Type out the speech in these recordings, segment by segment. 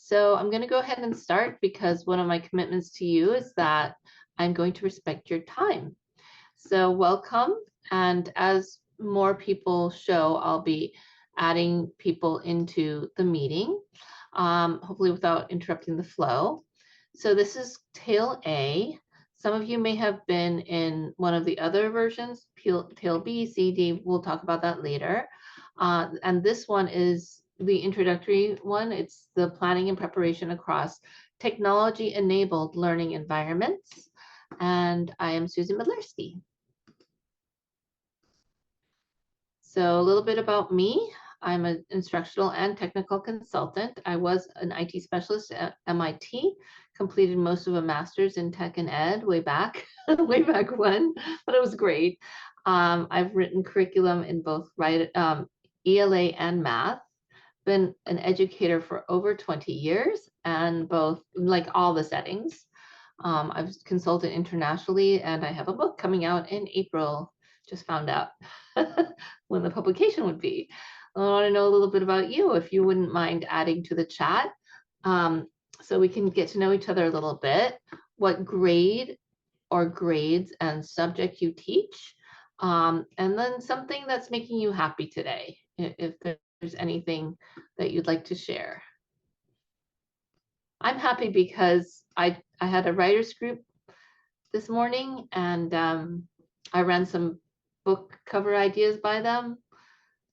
So I'm going to go ahead and start because one of my commitments to you is that I'm going to respect your time. So welcome. And as more people show, I'll be adding people into the meeting, hopefully without interrupting the flow. So this is Tail A. Some of you may have been in one of the other versions, Tail B, C, D. We'll talk about that later. And this one is the introductory one. It's the planning and preparation across technology-enabled learning environments. And I am Susan Midlerski. So a little bit about me. I'm an instructional and technical consultant. I was an IT specialist at MIT, completed most of a master's in tech and ed way back, way back when, but it was great. I've written curriculum in both ELA and math, been an educator for over 20 years and both, like all the settings. I've consulted internationally and I have a book coming out in April. Just found out when the publication would be. I want to know a little bit about you, if you wouldn't mind adding to the chat, so we can get to know each other a little bit. What grade or grades and subject you teach, and then something that's making you happy today, if there's anything that you'd like to share. I'm happy because I had a writers group this morning and I ran some book cover ideas by them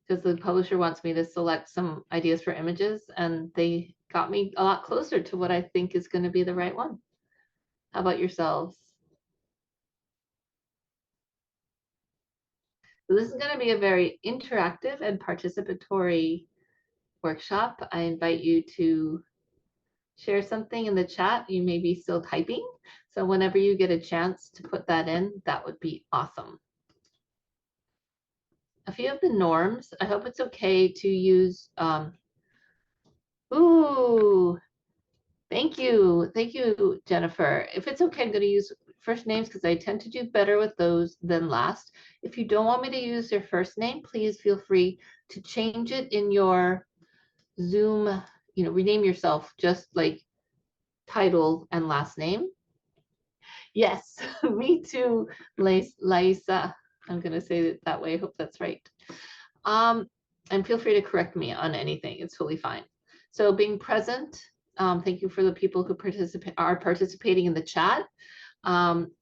because the publisher wants me to select some ideas for images, and they got me a lot closer to what I think is going to be the right one. How about yourselves? So this is going to be a very interactive and participatory workshop. I invite you to share something in the chat. You may be still typing, so whenever you get a chance to put that in, that would be awesome. A few of the norms. I hope it's okay to use, ooh, thank you, Jennifer. If it's okay, I'm going to use first names because I tend to do better with those than last. If you don't want me to use your first name, please feel free to change it in your Zoom, rename yourself just like title and last name. Yes, me too, Laisa. I'm going to say it that way. I hope that's right. And feel free to correct me on anything. It's totally fine. So being present, thank you for the people who are participating in the chat.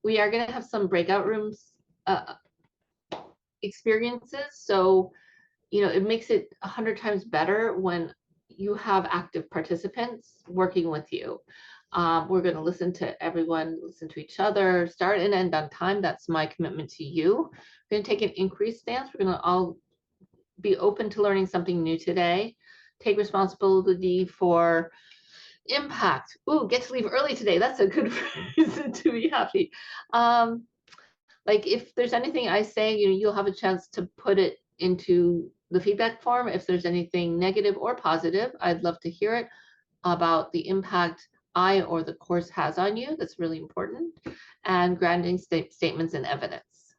We are going to have some breakout rooms experiences. So, it makes it 100 times better when you have active participants working with you. We're going to listen to everyone, listen to each other, start and end on time. That's my commitment to you. We're going to take an increased stance. We're going to all be open to learning something new today. Take responsibility for impact. Ooh, get to leave early today. That's a good reason to be happy. Like if there's anything I say, you'll have a chance to put it into the feedback form. If there's anything negative or positive, I'd love to hear it about the impact I or the course has on you. That's really important. And grounding statements and evidence.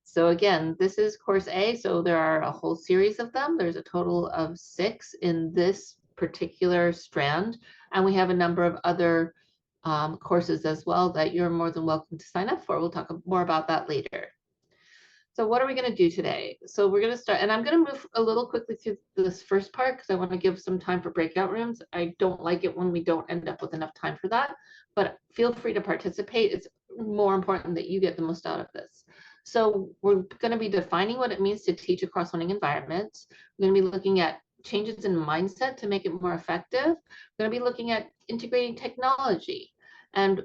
So again, this is course A, so there are a whole series of them. There's a total of 6 in this particular strand, and we have a number of other courses as well that you're more than welcome to sign up for. We'll talk more about that later. So what are we going to do today? So we're going to start, and I'm going to move a little quickly through this first part because I want to give some time for breakout rooms. I don't like it when we don't end up with enough time for that, but feel free to participate. It's more important that you get the most out of this. So we're going to be defining what it means to teach across learning environments. We're going to be looking at changes in mindset to make it more effective. We're going to be looking at integrating technology. And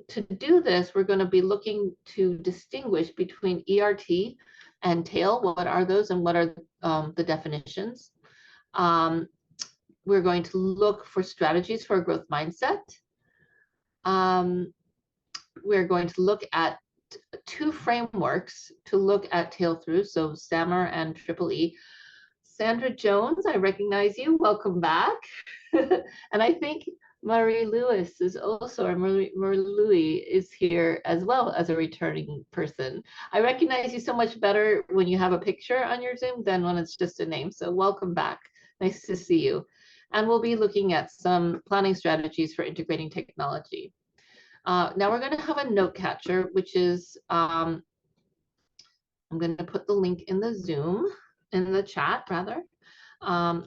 to do this, we're going to be looking to distinguish between ERT and TAIL. What are those and what are the definitions? We're going to look for strategies for a growth mindset. We're going to look at 2 frameworks to look at TAIL through, so SAMR and Triple E. Sandra Jones, I recognize you. Welcome back. And I think Marie Lewis is also, or Marie Louis is here as well as a returning person. I recognize you so much better when you have a picture on your Zoom than when it's just a name. So welcome back. Nice to see you. and we'll be looking at some planning strategies for integrating technology. Now we're going to have a note catcher, which is, I'm going to put the link in the chat rather.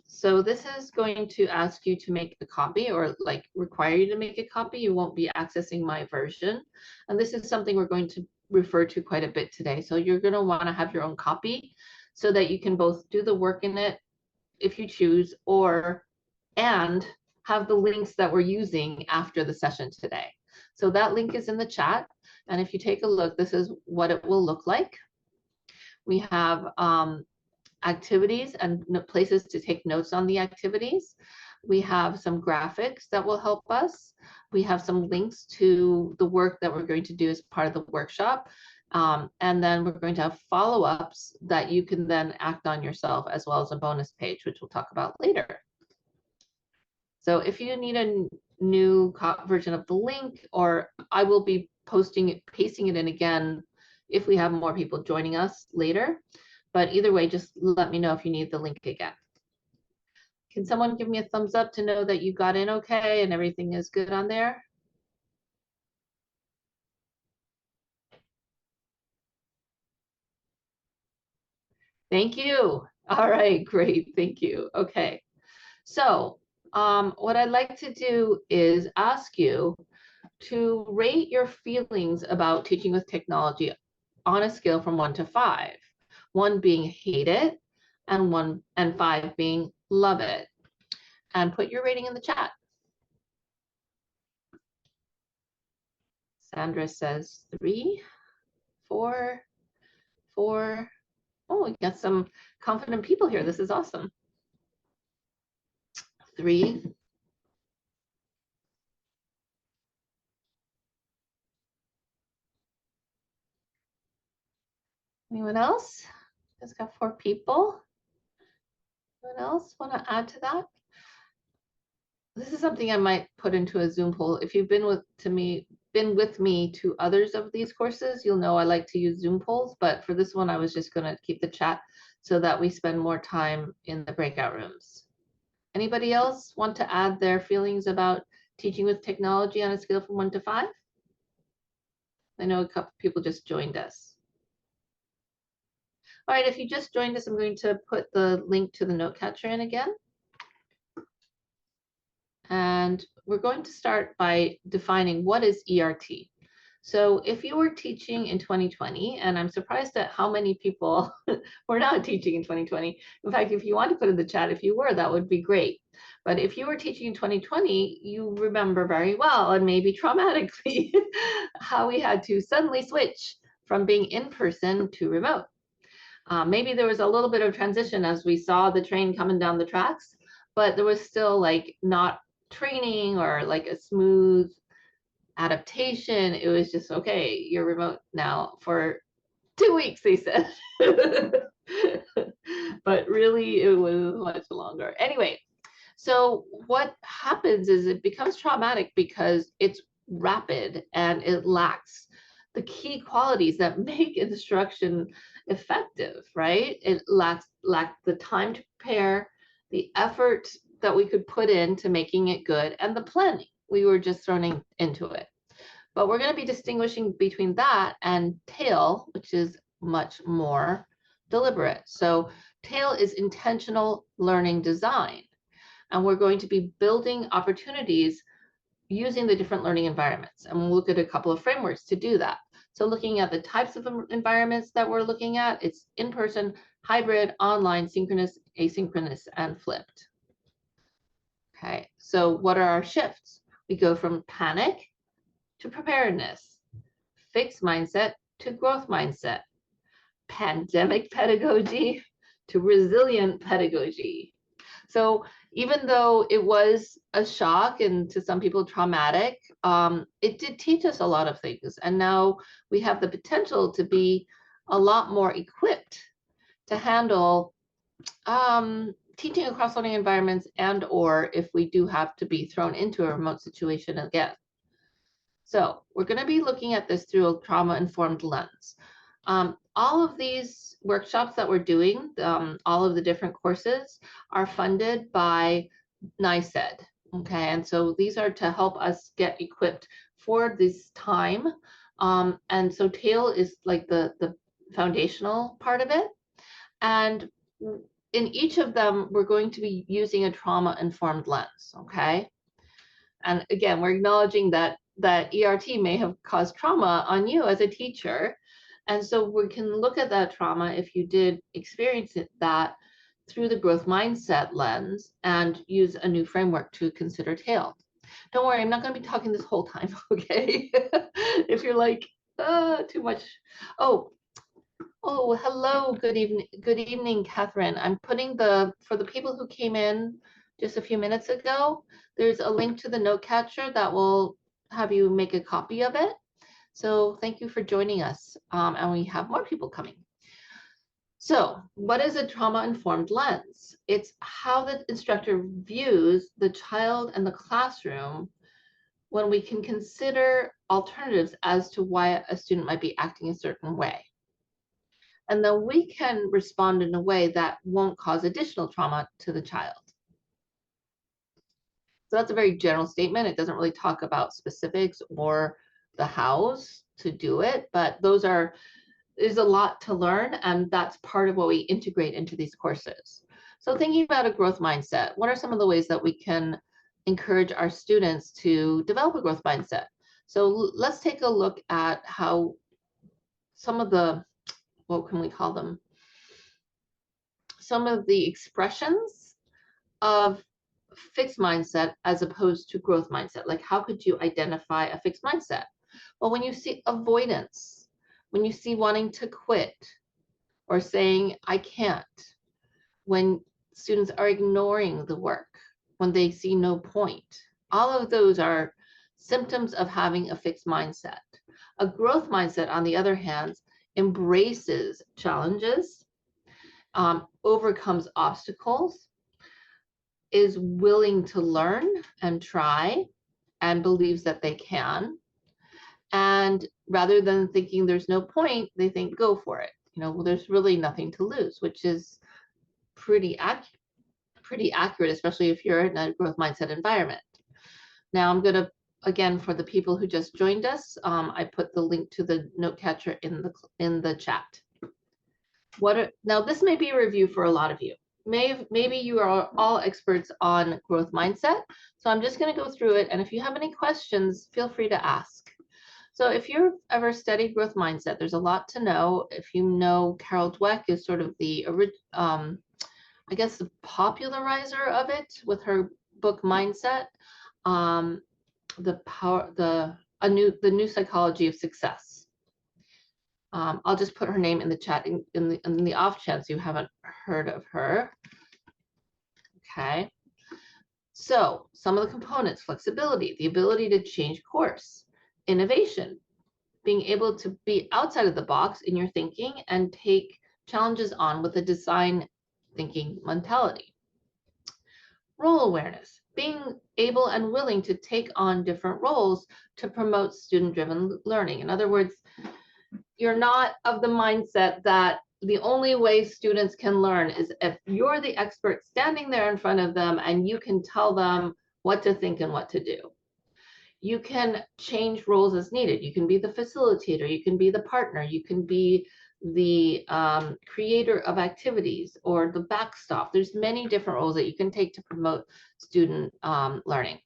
So this is going to ask you to make a copy, or like require you to make a copy. You won't be accessing my version. And this is something we're going to refer to quite a bit today. So you're going to want to have your own copy so that you can both do the work in it if you choose, and have the links that we're using after the session today. So that link is in the chat. And if you take a look, this is what it will look like. We have activities and places to take notes on the activities. We have some graphics that will help us. We have some links to the work that we're going to do as part of the workshop. And then we're going to have follow-ups that you can then act on yourself, as well as a bonus page, which we'll talk about later. So if you need a new version of the link, or I will be pasting it in again if we have more people joining us later. But either way, just let me know if you need the link again. Can someone give me a thumbs up to know that you got in okay and everything is good on there? Thank you. All right, great. Thank you. Okay. So what I'd like to do is ask you to rate your feelings about teaching with technology on a scale from 1 to 5. 1 being hate it, and 5 being love it. And put your rating in the chat. Sandra says 3, 4, 4. Oh, we got some confident people here. This is awesome. 3. Anyone else? Just got 4 people. Anyone else want to add to that? This is something I might put into a Zoom poll. If you've been with me to others of these courses, you'll know I like to use Zoom polls, but for this one, I was just going to keep the chat so that we spend more time in the breakout rooms. Anybody else want to add their feelings about teaching with technology on a scale from 1 to 5? I know a couple people just joined us. All right, if you just joined us, I'm going to put the link to the note catcher in again. And we're going to start by defining what is ERT. So if you were teaching in 2020, and I'm surprised at how many people were not teaching in 2020. In fact, if you want to put in the chat, if you were, that would be great. But if you were teaching in 2020, you remember very well, and maybe traumatically, how we had to suddenly switch from being in person to remote. Maybe there was a little bit of transition as we saw the train coming down the tracks, but there was still like not training or like a smooth adaptation. It was just, okay, you're remote now for 2 weeks, they said. But really it was much longer. Anyway, so what happens is it becomes traumatic because it's rapid and it lacks the key qualities that make instruction effective, right? It lacked the time to prepare, the effort that we could put into making it good, and the planning. We were just thrown into it. But we're going to be distinguishing between that and TAIL, which is much more deliberate. So TAIL is intentional learning design. And we're going to be building opportunities using the different learning environments. And we'll look at a couple of frameworks to do that. So looking at the types of environments that we're looking at, it's in-person, hybrid, online, synchronous, asynchronous, and flipped. Okay, so what are our shifts? We go from panic to preparedness, fixed mindset to growth mindset, pandemic pedagogy to resilient pedagogy. So even though it was a shock and to some people traumatic, it did teach us a lot of things. And now we have the potential to be a lot more equipped to handle teaching across learning environments, and or if we do have to be thrown into a remote situation again. So we're going to be looking at this through a trauma-informed lens. All of these workshops that we're doing, all of the different courses are funded by NICED. Okay, and so these are to help us get equipped for this time. And so TAIL is like the foundational part of it. And in each of them, we're going to be using a trauma-informed lens, okay? And again, we're acknowledging that ERT may have caused trauma on you as a teacher. And so we can look at that trauma if you did experience that through the growth mindset lens and use a new framework to consider TAIL. Don't worry, I'm not going to be talking this whole time, okay? If you're like, too much. Oh, hello. Good evening, Catherine. I'm putting for the people who came in just a few minutes ago, there's a link to the note catcher that will have you make a copy of it. So thank you for joining us. And we have more people coming. So what is a trauma-informed lens? It's how the instructor views the child and the classroom when we can consider alternatives as to why a student might be acting a certain way. And then we can respond in a way that won't cause additional trauma to the child. So that's a very general statement. It doesn't really talk about specifics or the hows to do it, but there's a lot to learn, and that's part of what we integrate into these courses. So thinking about a growth mindset, what are some of the ways that we can encourage our students to develop a growth mindset? So let's take a look at how some of the, what can we call them? Some of the expressions of fixed mindset as opposed to growth mindset. Like, how could you identify a fixed mindset? Well, when you see avoidance, when you see wanting to quit or saying, I can't, when students are ignoring the work, when they see no point, all of those are symptoms of having a fixed mindset. A growth mindset, on the other hand, embraces challenges, overcomes obstacles, is willing to learn and try, and believes that they can. And rather than thinking there's no point, they think go for it. Well, there's really nothing to lose, which is pretty accurate, especially if you're in a growth mindset environment. Now I'm going to, again, for the people who just joined us, I put the link to the note catcher in the chat. Now this may be a review for a lot of you. Maybe you are all experts on growth mindset. So I'm just going to go through it. And if you have any questions, feel free to ask. So if you've ever studied growth mindset, there's a lot to know. If you know, Carol Dweck is sort of the, I guess, the popularizer of it with her book Mindset, the new psychology of success. I'll just put her name in the chat in the off chance you haven't heard of her. Okay. So some of the components: flexibility, the ability to change course; innovation, being able to be outside of the box in your thinking and take challenges on with a design thinking mentality; role awareness, being able and willing to take on different roles to promote student-driven learning. In other words, you're not of the mindset that the only way students can learn is if you're the expert standing there in front of them and you can tell them what to think and what to do. You can change roles as needed. You can be the facilitator, you can be the partner, you can be the creator of activities or the backstop. There's many different roles that you can take to promote student learning.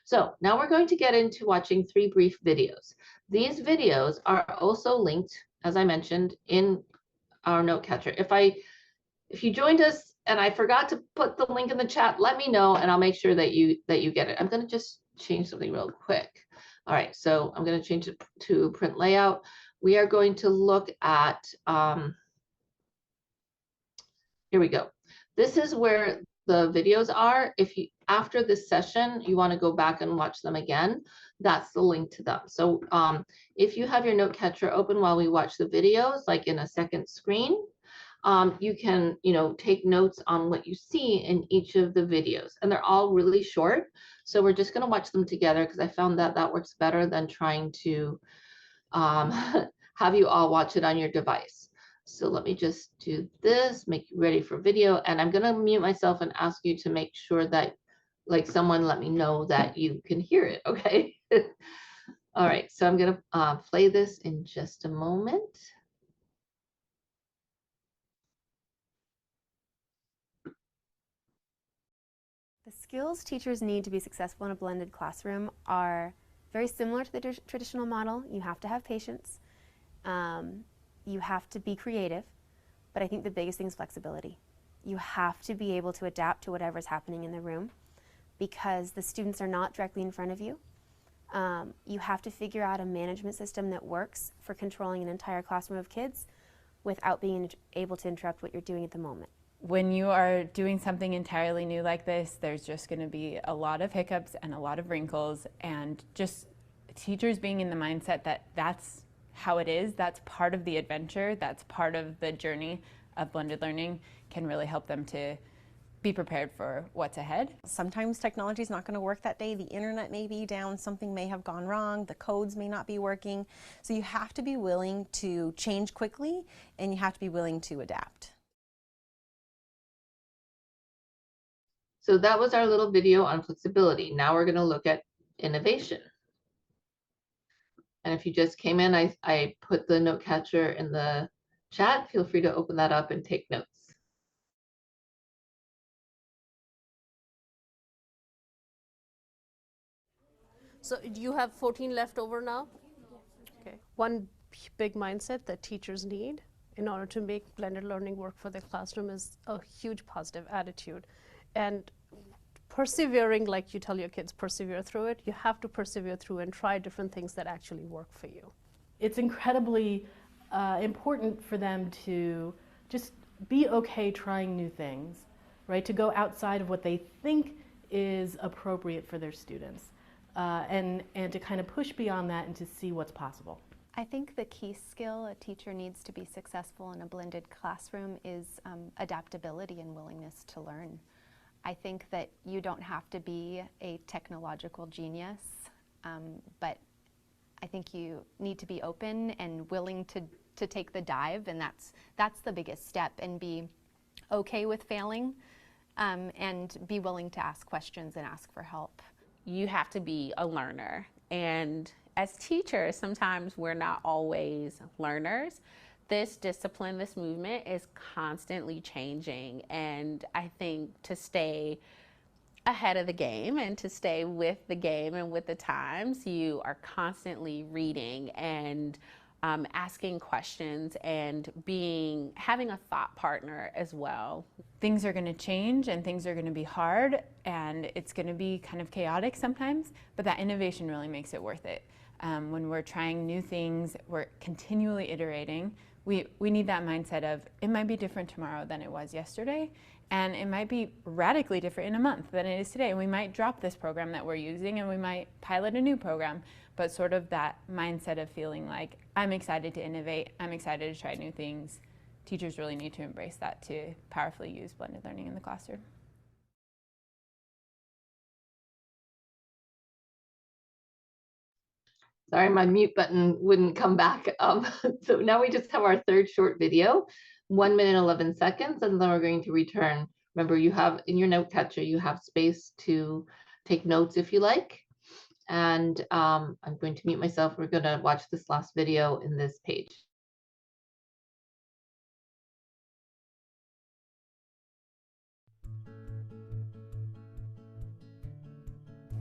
So now we're going to get into watching 3 brief videos. These videos are also linked, as I mentioned, in our note catcher. If you joined us and I forgot to put the link in the chat, let me know and I'll make sure that you get it. I'm going to just change something real quick. All right, so I'm going to change it to print layout. We are going to look at, here we go. This is where the videos are. If you, after this session, you want to go back and watch them again, that's the link to them. So if you have your note catcher open while we watch the videos, like in a second screen, you can, take notes on what you see in each of the videos, and they're all really short. So we're just going to watch them together because I found that that works better than trying to have you all watch it on your device. So let me just do this, make you ready for video. And I'm gonna mute myself and ask you to make sure that, like, someone let me know that you can hear it, okay? All right, so I'm gonna play this in just a moment. The skills teachers need to be successful in a blended classroom are very similar to the traditional model. You have to have patience. You have to be creative. But I think the biggest thing is flexibility. You have to be able to adapt to whatever's happening in the room because the students are not directly in front of you. You have to figure out a management system that works for controlling an entire classroom of kids without being able to interrupt what you're doing at the moment. When you are doing something entirely new like this, there's just going to be a lot of hiccups and a lot of wrinkles, and just teachers being in the mindset that that's how it is, that's part of the adventure, that's part of the journey of blended learning, can really help them to be prepared for what's ahead. Sometimes technology is not going to work that day. The internet may be down, something may have gone wrong, the codes may not be working. So you have to be willing to change quickly, and you have to be willing to adapt. So that was our little video on flexibility. Now we're going to look at innovation. And if you just came in, I put the note catcher in the chat. Feel free to open that up and take notes. So you have 14 left over now? Okay. One big mindset that teachers need in order to make blended learning work for their classroom is a huge positive attitude. And persevering, like you tell your kids, persevere through it, you have to persevere through and try different things that actually work for you. It's incredibly important for them to just be okay trying new things, right? To go outside of what they think is appropriate for their students, and to kind of push beyond that and to see what's possible. I think the key skill a teacher needs to be successful in a blended classroom is adaptability and willingness to learn. I think that you don't have to be a technological genius, but I think you need to be open and willing to take the dive, and that's the biggest step, and be okay with failing, and be willing to ask questions and ask for help. You have to be a learner, and as teachers, sometimes we're not always learners. This discipline, this movement is constantly changing, and I think to stay ahead of the game and to stay with the game and with the times, you are constantly reading and asking questions and having a thought partner as well. Things are going to change and things are going to be hard and it's going to be kind of chaotic sometimes, but that innovation really makes it worth it. When we're trying new things, we're continually iterating. We need that mindset of it might be different tomorrow than it was yesterday, and it might be radically different in a month than it is today. And we might drop this program that we're using and we might pilot a new program, but sort of that mindset of feeling like I'm excited to innovate, I'm excited to try new things. Teachers really need to embrace that to powerfully use blended learning in the classroom. Sorry, my mute button wouldn't come back. So now we just have our third short video, 1 minute, 11 seconds, and then we're going to return. Remember, you have in your note catcher, you have space to take notes if you like. And I'm going to mute myself. We're going to watch this last video in this page.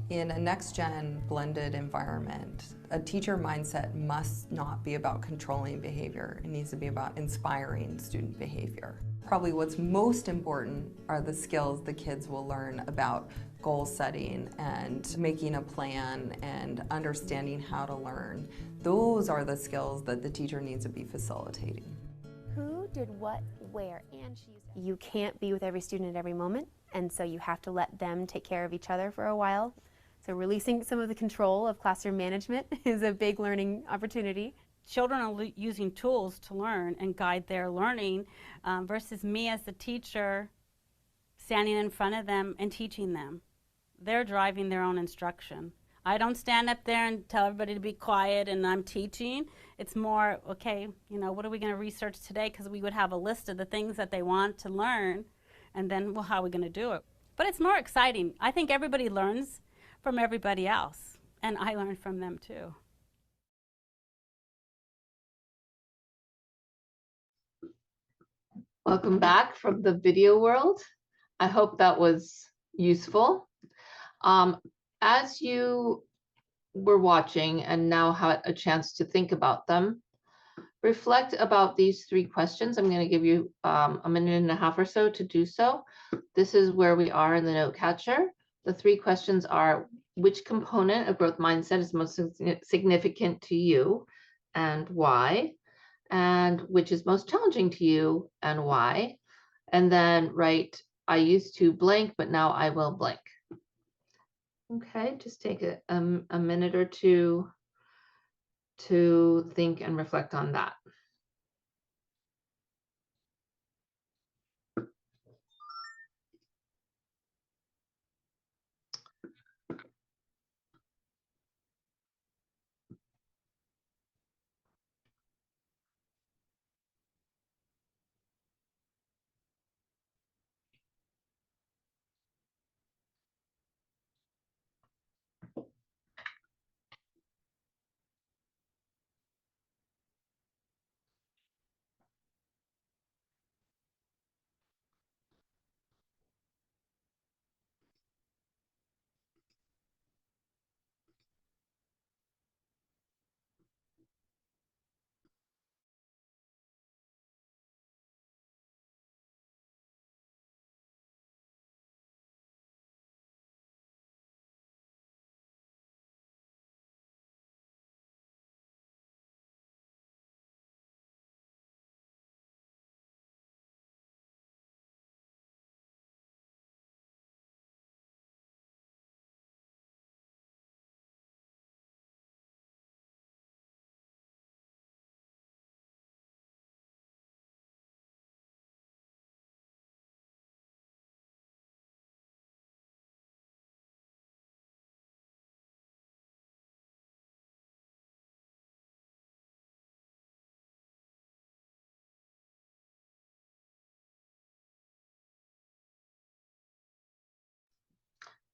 In a next-gen blended environment, a teacher mindset must not be about controlling behavior. It needs to be about inspiring student behavior. Probably what's most important are the skills the kids will learn about goal setting and making a plan and understanding how to learn. Those are the skills that the teacher needs to be facilitating. Who did what, where, and you can't be with every student at every moment, and so you have to let them take care of each other for a while. So releasing some of the control of classroom management is a big learning opportunity. Children are using tools to learn and guide their learning versus me as the teacher standing in front of them and teaching them. They're driving their own instruction. I don't stand up there and tell everybody to be quiet and I'm teaching. It's more, okay, you know, what are we going to research today? Because we would have a list of the things that they want to learn, and then, well, how are we going to do it? But it's more exciting. I think everybody learns from everybody else, and I learn from them too. Welcome back from the video world. I hope that was useful. As you were watching and now had a chance to think about them, reflect about these 3 questions. I'm going to give you a minute and a half or so to do so. This is where we are in the note catcher. The 3 questions are: which component of growth mindset is most significant to you and why? And which is most challenging to you and why? And then write, I used to blank, but now I will blank. Okay, just take a minute or two to think and reflect on that.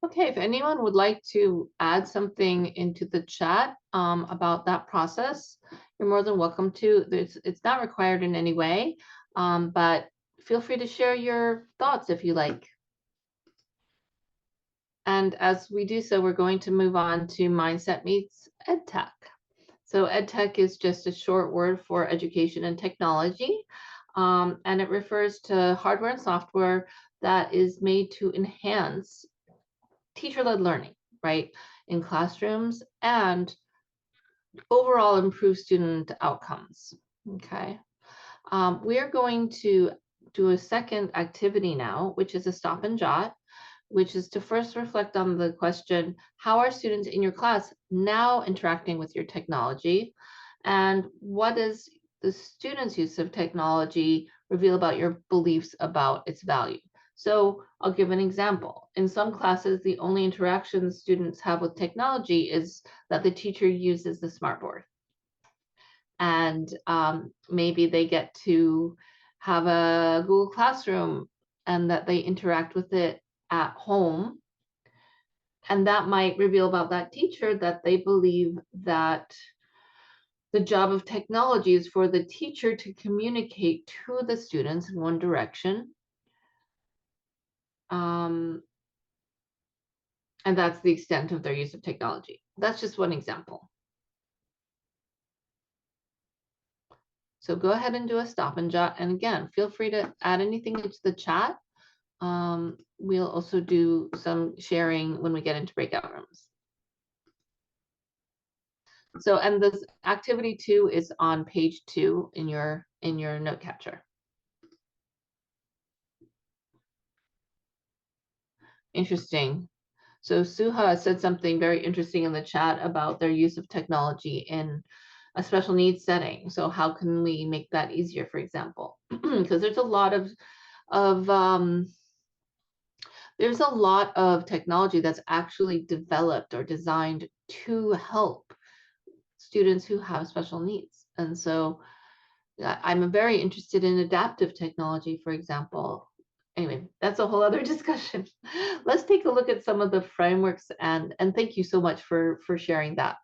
Okay, if anyone would like to add something into the chat about that process, you're more than welcome to. It's not required in any way, but feel free to share your thoughts if you like. And as we do so, we're going to move on to Mindset Meets EdTech. So EdTech is just a short word for education and technology, and it refers to hardware and software that is made to enhance teacher-led learning, right, in classrooms and overall improve student outcomes. Okay. We are going to do a second activity now, which is a stop and jot, which is to first reflect on the question, how are students in your class now interacting with your technology? And what does the students' use of technology reveal about your beliefs about its value? So I'll give an example. In some classes, the only interaction students have with technology is that the teacher uses the smartboard. And maybe they get to have a Google Classroom and that they interact with it at home. And that might reveal about that teacher that they believe that the job of technology is for the teacher to communicate to the students in one direction. And that's the extent of their use of technology. That's just one example. So go ahead and do a stop and jot. And again, feel free to add anything into the chat. We'll also do some sharing when we get into breakout rooms. So, and this activity 2 is on page 2 in your note catcher. Interesting. So Suha said something very interesting in the chat about their use of technology in a special needs setting. So how can we make that easier, for example? Because there's a lot of there's a lot of technology that's actually developed or designed to help students who have special needs. And so I'm very interested in adaptive technology, for example. Anyway, that's a whole other discussion. Let's take a look at some of the frameworks, and thank you so much for sharing that.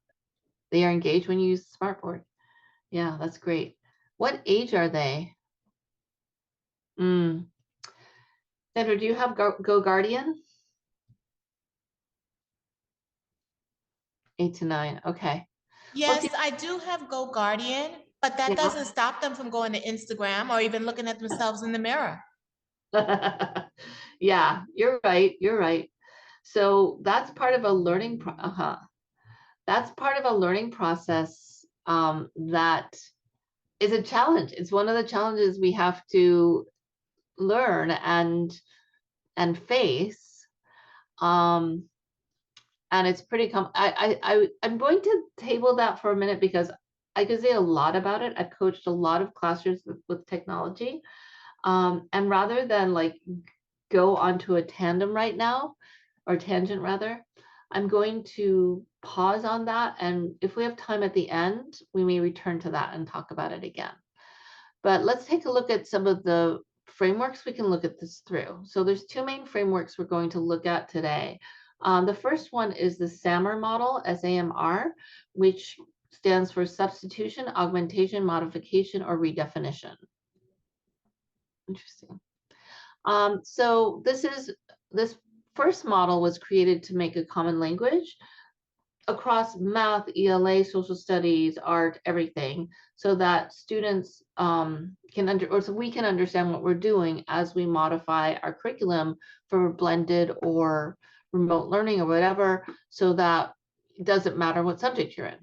They are engaged when you use the smartboard. Yeah, that's great. What age are they? Sandra, do you have Go Guardian? 8 to 9. Okay. Yes, I do have Go Guardian, but that Yeah. doesn't stop them from going to Instagram or even looking at themselves in the mirror. Yeah, you're right. You're right. So that's part of a learning that's part of a learning process that is a challenge. It's one of the challenges we have to learn and face. And it's pretty I'm going to table that for a minute because I could say a lot about it. I've coached a lot of classrooms with technology. And rather than like go onto a tandem right now, or tangent rather, I'm going to pause on that. And if we have time at the end, we may return to that and talk about it again. But let's take a look at some of the frameworks we can look at this through. So there's two main frameworks we're going to look at today. The first one is the SAMR model, SAMR, which stands for substitution, augmentation, modification, or redefinition. Interesting. So this first model was created to make a common language across math, ELA, social studies, art, everything, so that students so we can understand what we're doing as we modify our curriculum for blended or remote learning or whatever, so that it doesn't matter what subject you're in.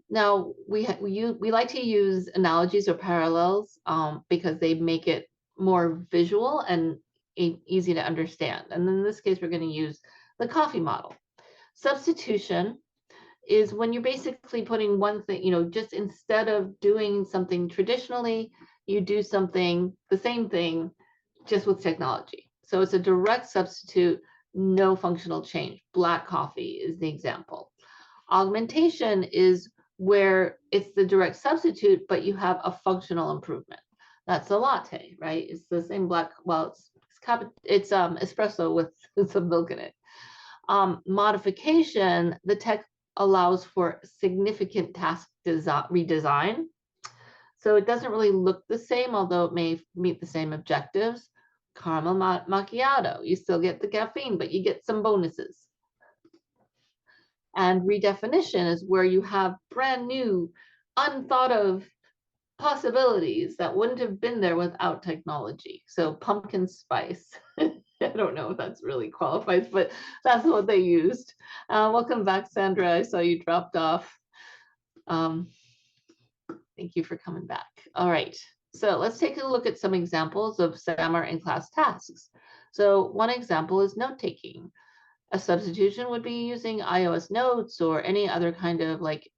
Now, we like to use analogies or parallels because they make it more visual and easy to understand. And in this case, we're going to use the coffee model. Substitution is when you're basically putting one thing, just instead of doing something traditionally, you do the same thing, just with technology. So it's a direct substitute, no functional change. Black coffee is the example. Augmentation is where it's the direct substitute, but you have a functional improvement. That's a latte, right? It's the same black, well, it's espresso with some milk in it. Modification, the tech allows for significant task redesign. So it doesn't really look the same, although it may meet the same objectives. Caramel macchiato, you still get the caffeine, but you get some bonuses. And redefinition is where you have brand new, unthought of possibilities that wouldn't have been there without technology. So pumpkin spice. I don't know if that's really qualifies, but that's what they used. Welcome back, Sandra. I saw you dropped off. Thank you for coming back. All right, so let's take a look at some examples of SAMR and class tasks. So one example is note-taking. A substitution would be using iOS Notes or any other kind of like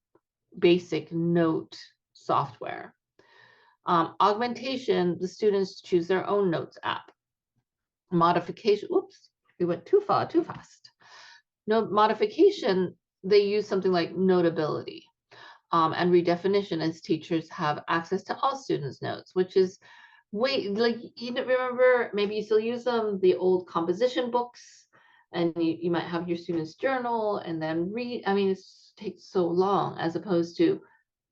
basic note software. Augmentation, the students choose their own notes app. Modification, whoops, we went too fast. No, modification, they use something like Notability. And redefinition, as teachers have access to all students' notes, which is remember, maybe you still use them, the old composition books, and you might have your students journal and then read. I mean, it takes so long, as opposed to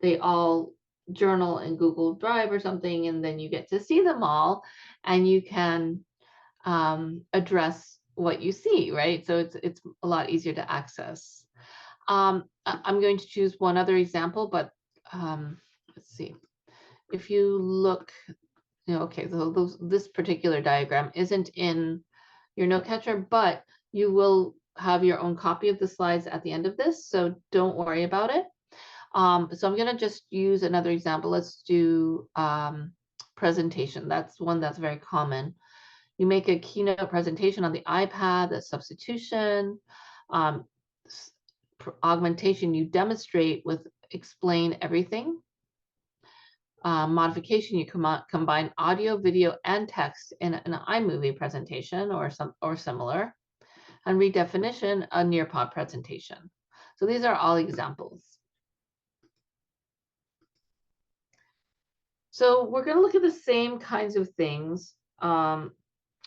they all journal in Google Drive or something, and then you get to see them all and you can address what you see, right? So it's a lot easier to access. I'm going to choose one other example, but let's see. If you look, okay, so this particular diagram isn't in your note catcher, but you will have your own copy of the slides at the end of this, so don't worry about it. So I'm going to just use another example. Let's do presentation. That's one that's very common. You make a keynote presentation on the iPad, the substitution. Augmentation, you demonstrate with explain everything. modification, you combine audio, video, and text in an iMovie presentation or similar. And redefinition, a Nearpod presentation. So these are all examples. So we're going to look at the same kinds of things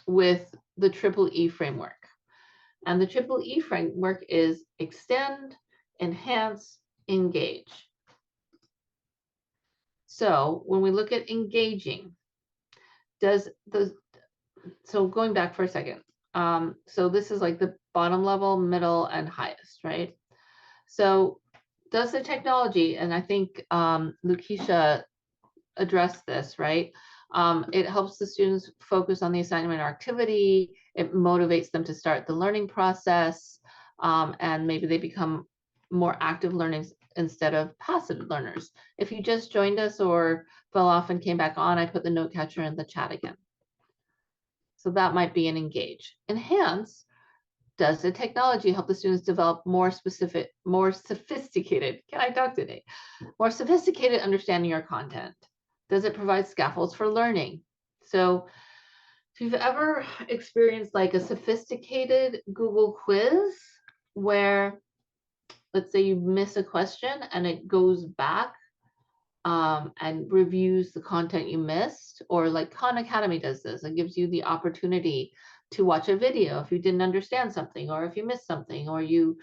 with the EEE framework. And the EEE framework is extend, enhance, engage. So when we look at engaging, so going back for a second, so this is like the bottom level, middle, and highest, right? So does the technology, and I think Lakeisha addressed this, right? It helps the students focus on the assignment or activity. It motivates them to start the learning process, and maybe they become more active learners instead of passive learners. If you just joined us or fell off and came back on, I put the note catcher in the chat again. So that might be an engage. Enhance, does the technology help the students develop more sophisticated, can I talk today? More sophisticated understanding or content? Does it provide scaffolds for learning? So if you've ever experienced like a sophisticated Google quiz where, let's say you miss a question and it goes back and reviews the content you missed, or like Khan Academy does this, it gives you the opportunity to watch a video if you didn't understand something, or if you missed something, or you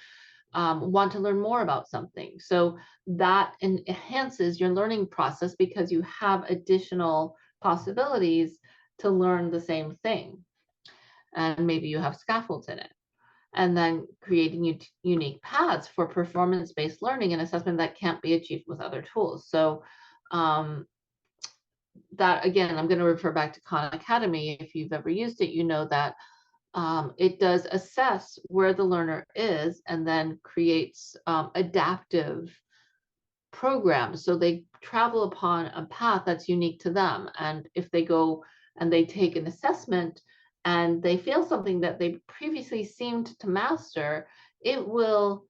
want to learn more about something. So that enhances your learning process because you have additional possibilities to learn the same thing. And maybe you have scaffolds in it. And then creating unique paths for performance-based learning and assessment that can't be achieved with other tools. So that, again, I'm going to refer back to Khan Academy. If you've ever used it, you know that it does assess where the learner is and then creates adaptive programs. So they travel upon a path that's unique to them. And if they go and they take an assessment and they feel something that they previously seemed to master, it will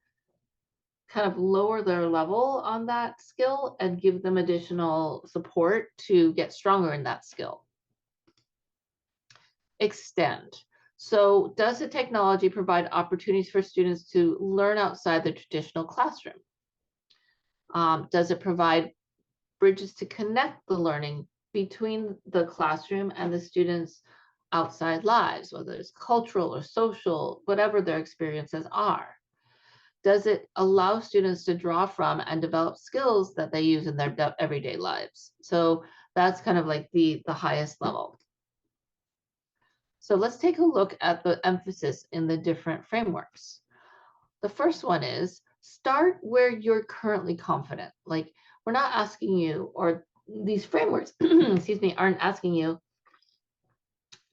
kind of lower their level on that skill and give them additional support to get stronger in that skill. Extend. So does the technology provide opportunities for students to learn outside the traditional classroom? Does it provide bridges to connect the learning between the classroom and the students' outside lives, whether it's cultural or social, whatever their experiences are? Does it allow students to draw from and develop skills that they use in their everyday lives? So that's kind of like the highest level. So let's take a look at the emphasis in the different frameworks. The first one is start where you're currently confident. Like, we're not asking you, or these frameworks, excuse me, aren't asking you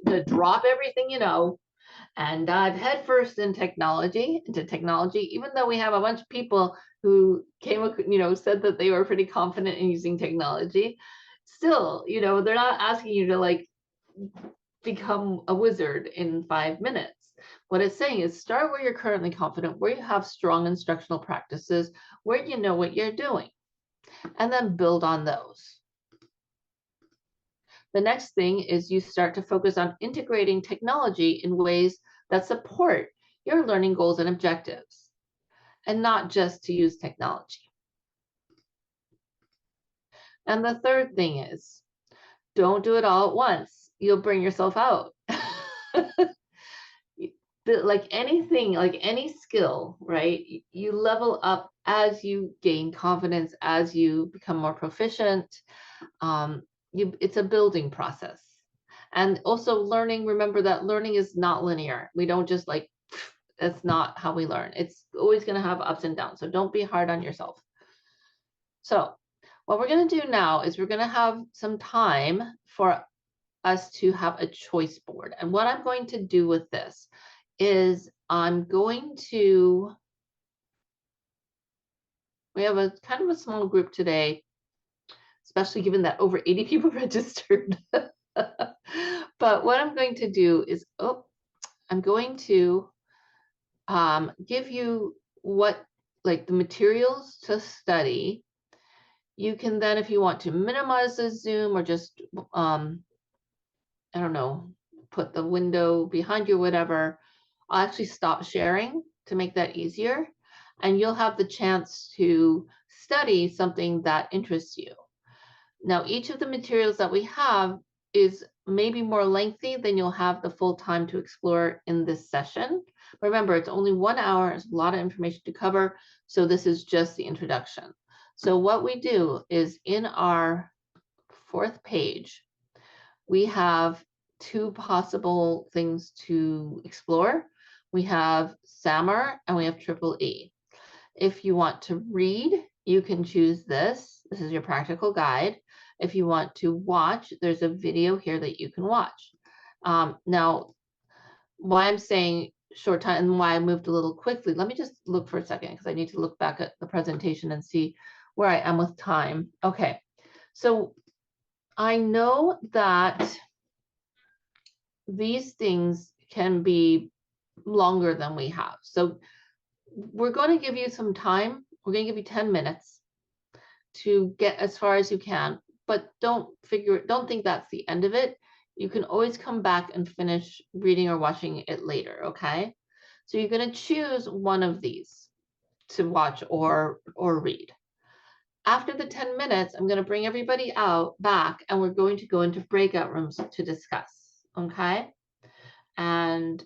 to drop everything you know and dive headfirst into technology, even though we have a bunch of people who said that they were pretty confident in using technology. Still, they're not asking you to like become a wizard in 5 minutes. What it's saying is start where you're currently confident, where you have strong instructional practices, where you know what you're doing, and then build on those. The next thing is you start to focus on integrating technology in ways that support your learning goals and objectives, and not just to use technology. And the third thing is don't do it all at once. You'll bring yourself out. Like anything, like any skill, right? You level up as you gain confidence, as you become more proficient. It's a building process. And also learning, remember that learning is not linear. We don't just like, that's not how we learn. It's always going to have ups and downs. So don't be hard on yourself. So what we're going to do now is we're going to have some time for us to have a choice board. And what I'm going to do with this is we have a kind of a small group today, especially given that over 80 people registered. But what I'm going to do is, I'm going to give you the materials to study. You can then, if you want to minimize the Zoom or just, I don't know, put the window behind you, whatever, I'll actually stop sharing to make that easier. And you'll have the chance to study something that interests you. Now, each of the materials that we have is maybe more lengthy than you'll have the full time to explore in this session. Remember, it's only 1 hour, it's a lot of information to cover, so this is just the introduction. So what we do is in our 4th page, we have 2 possible things to explore. We have SAMR and we have Triple E. If you want to read, you can choose this. This is your practical guide. If you want to watch, there's a video here that you can watch. Now, why I'm saying short time and why I moved a little quickly, let me just look for a second because I need to look back at the presentation and see where I am with time. Okay, so I know that these things can be longer than we have. So we're going to give you some time. We're going to give you 10 minutes to get as far as you can, but don't think that's the end of it. You can always come back and finish reading or watching it later, okay? So you're going to choose one of these to watch or read. After the 10 minutes, I'm going to bring everybody out back and we're going to go into breakout rooms to discuss, okay? And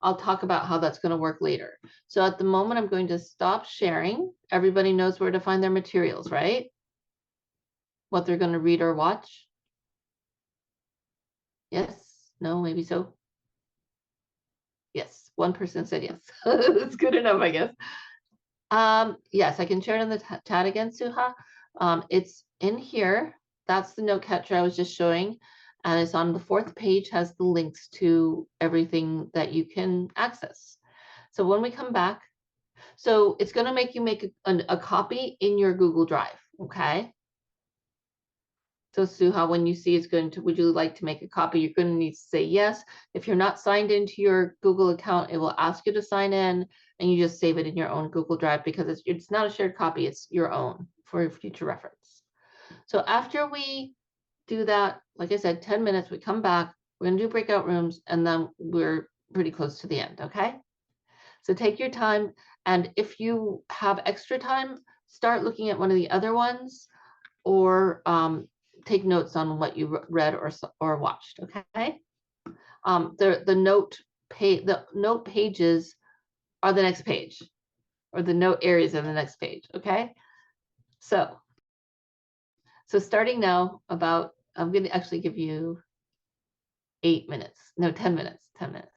I'll talk about how that's going to work later. So at the moment, I'm going to stop sharing. Everybody knows where to find their materials, right? What they're going to read or watch? Yes? No? Maybe so? Yes. One person said yes. That's good enough, I guess. Yes, I can share it in the chat again, Suha. It's in here. That's the note catcher I was just showing. And it's on the 4th page, has the links to everything that you can access. So when we come back, so it's going to make you make a copy in your Google Drive, okay? So Suha, when you see it's going to, would you like to make a copy? You're going to need to say yes. If you're not signed into your Google account, it will ask you to sign in and you just save it in your own Google Drive because it's not a shared copy, it's your own for future reference. So after we do that, like I said, 10 minutes, we come back, we're going to do breakout rooms, and then we're pretty close to the end, okay? So take your time, and if you have extra time, start looking at one of the other ones or take notes on what you read or watched, okay? The note pages are the next page, or the note areas are the next page, okay? So starting now, I'm going to actually give you 8 minutes, no, 10 minutes, 10 minutes.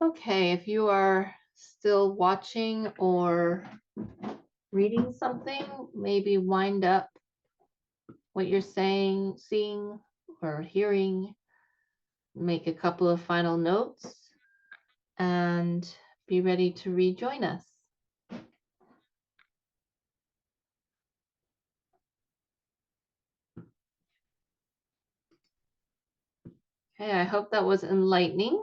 Okay, if you are still watching or reading something, maybe wind up what you're saying, seeing, or hearing. Make a couple of final notes and be ready to rejoin us. Okay, I hope that was enlightening.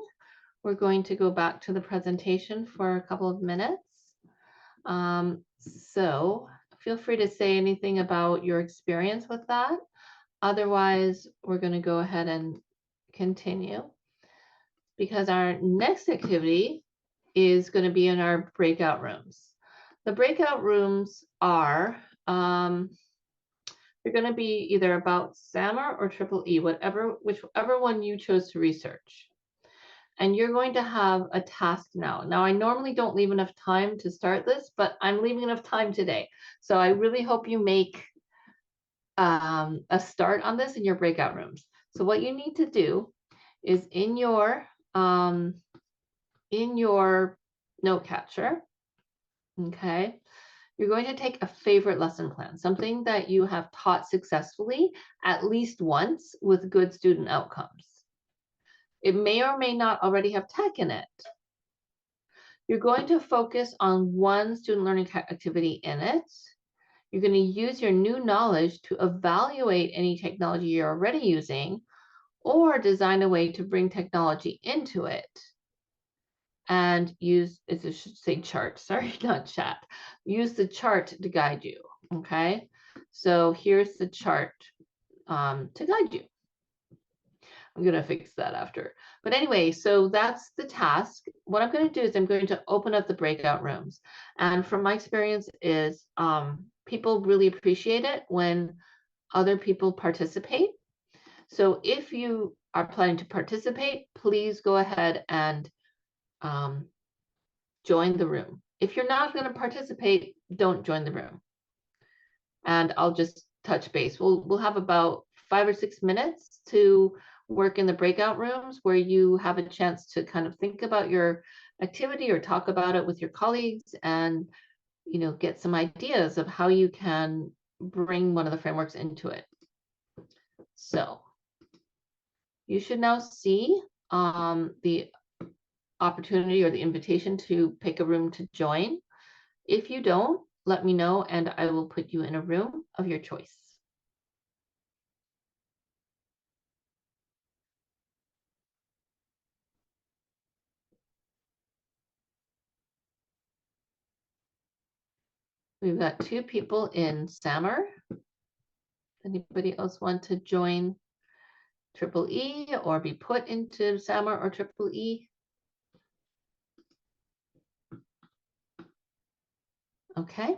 We're going to go back to the presentation for a couple of minutes. So feel free to say anything about your experience with that. Otherwise, we're going to go ahead and continue because our next activity is going to be in our breakout rooms. The breakout rooms are, they're going to be either about SAMR or Triple E, whichever one you chose to research. And you're going to have a task now. Now, I normally don't leave enough time to start this, but I'm leaving enough time today. So I really hope you make a start on this in your breakout rooms. So what you need to do is in your note catcher, okay, you're going to take a favorite lesson plan, something that you have taught successfully at least once with good student outcomes. It may or may not already have tech in it. You're going to focus on one student learning activity in it. You're going to use your new knowledge to evaluate any technology you're already using or design a way to bring technology into it. And use, it should say chart, sorry, not chat. Use the chart to guide you, okay? So here's the chart to guide you. I'm gonna fix that after. But anyway, so that's the task. What I'm gonna do is I'm going to open up the breakout rooms. And from my experience is people really appreciate it when other people participate. So if you are planning to participate, please go ahead and join the room. If you're not gonna participate, don't join the room. And I'll just touch base. We'll have about 5 or 6 minutes to work in the breakout rooms where you have a chance to kind of think about your activity or talk about it with your colleagues and get some ideas of how you can bring one of the frameworks into it. So you should now see the opportunity or the invitation to pick a room to join. If you don't, let me know and I will put you in a room of your choice. We've got 2 people in SAMR. Anybody else want to join Triple E or be put into SAMR or Triple E? Okay.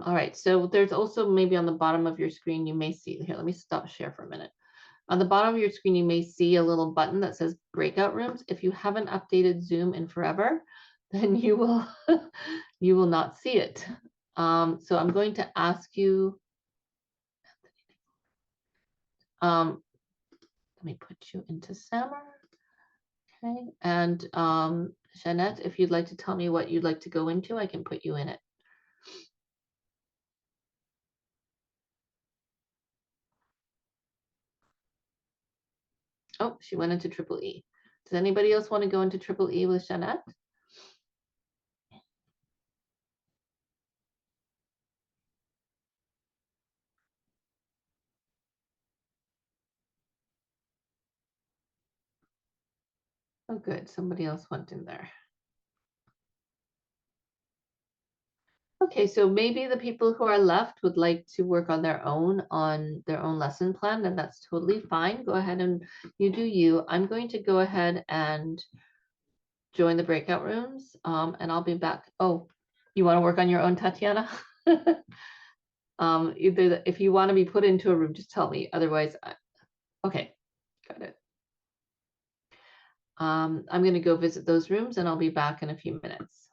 All right, so there's also maybe on the bottom of your screen, you may see, here, let me stop share for a minute. On the bottom of your screen, you may see a little button that says breakout rooms. If you haven't updated Zoom in forever, then you will, you will not see it. So I'm going to ask you, let me put you into SAMR. Okay, and Jeanette, if you'd like to tell me what you'd like to go into, I can put you in it. Oh, she went into Triple E. Does anybody else want to go into Triple E with Jeanette? Oh, good. Somebody else went in there. Okay, so maybe the people who are left would like to work on their own lesson plan, and that's totally fine. Go ahead and you do you. I'm going to go ahead and join the breakout rooms, and I'll be back. Oh, you want to work on your own, Tatiana? Either if you want to be put into a room, just tell me. Otherwise, okay, got it. I'm going to go visit those rooms, and I'll be back in a few minutes.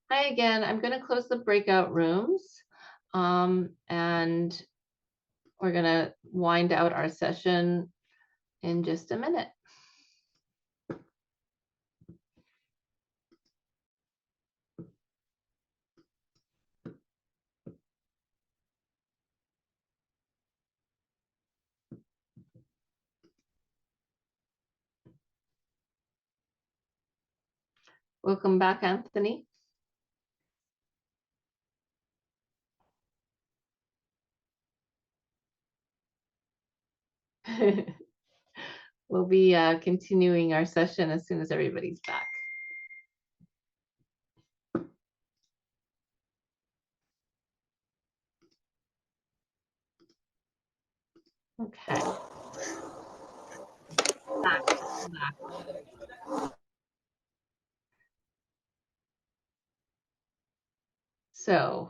Hi again. I'm going to close the breakout rooms, and we're going to wind out our session in just a minute. Welcome back, Anthony. We'll be continuing our session as soon as everybody's back. Okay. Back. So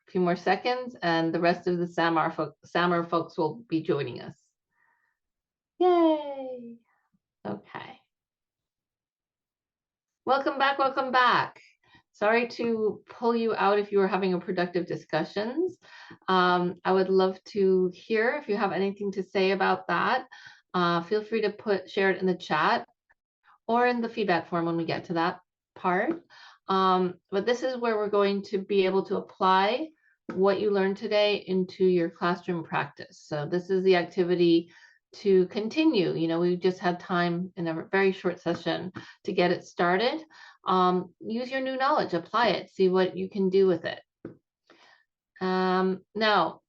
a few more seconds and the rest of the SAMR folks will be joining us. Yay. Okay. Welcome back, welcome back. Sorry to pull you out if you were having a productive discussions. I would love to hear if you have anything to say about that. Feel free to share it in the chat or in the feedback form when we get to that part. But this is where we're going to be able to apply what you learned today into your classroom practice. So this is the activity to continue. You know, we just had time in a very short session to get it started. Use your new knowledge, apply it, see what you can do with it. Now,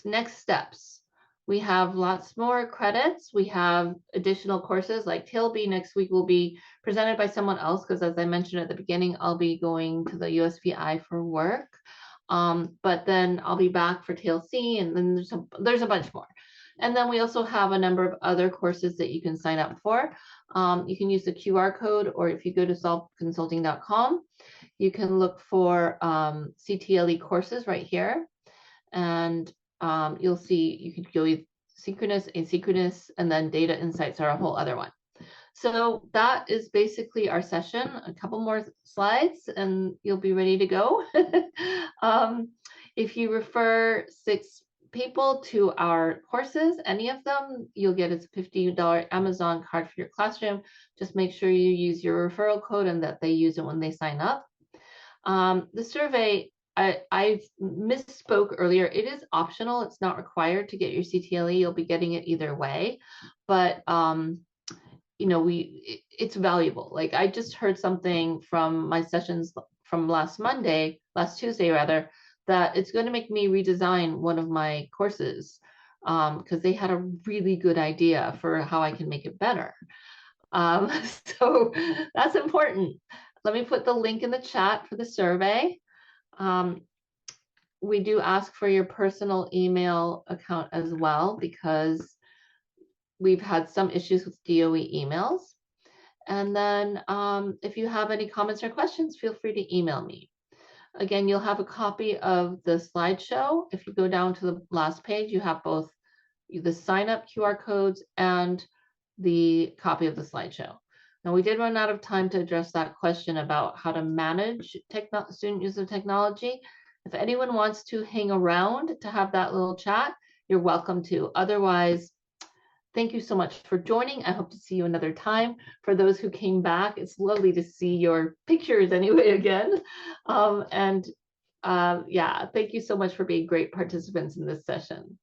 next steps. We have lots more credits. We have additional courses like TailB next week will be presented by someone else because as I mentioned at the beginning, I'll be going to the USVI for work. But then I'll be back for TailC and then there's a bunch more. And then we also have a number of other courses that you can sign up for. You can use the QR code, or if you go to solveconsulting.com, you can look for CTLE courses right here. And you'll see you can go with synchronous, asynchronous, and then data insights are a whole other one. So that is basically our session. A couple more slides and you'll be ready to go. If you refer 6 people to our courses, any of them, you'll get a $50 Amazon card for your classroom. Just make sure you use your referral code and that they use it when they sign up. The survey, I misspoke earlier. It is optional. It's not required to get your CTLE. You'll be getting it either way, but you know, it's valuable. Like I just heard something from my sessions from last Tuesday rather, that it's going to make me redesign one of my courses because they had a really good idea for how I can make it better. So that's important. Let me put the link in the chat for the survey. We do ask for your personal email account as well because we've had some issues with DOE emails. And then if you have any comments or questions, feel free to email me. Again, you'll have a copy of the slideshow. If you go down to the last page, you have both the sign up QR codes and the copy of the slideshow. Now, we did run out of time to address that question about how to manage student use of technology. If anyone wants to hang around to have that little chat, you're welcome to. Otherwise, thank you so much for joining. I hope to see you another time. For those who came back, it's lovely to see your pictures anyway again. Yeah, thank you so much for being great participants in this session.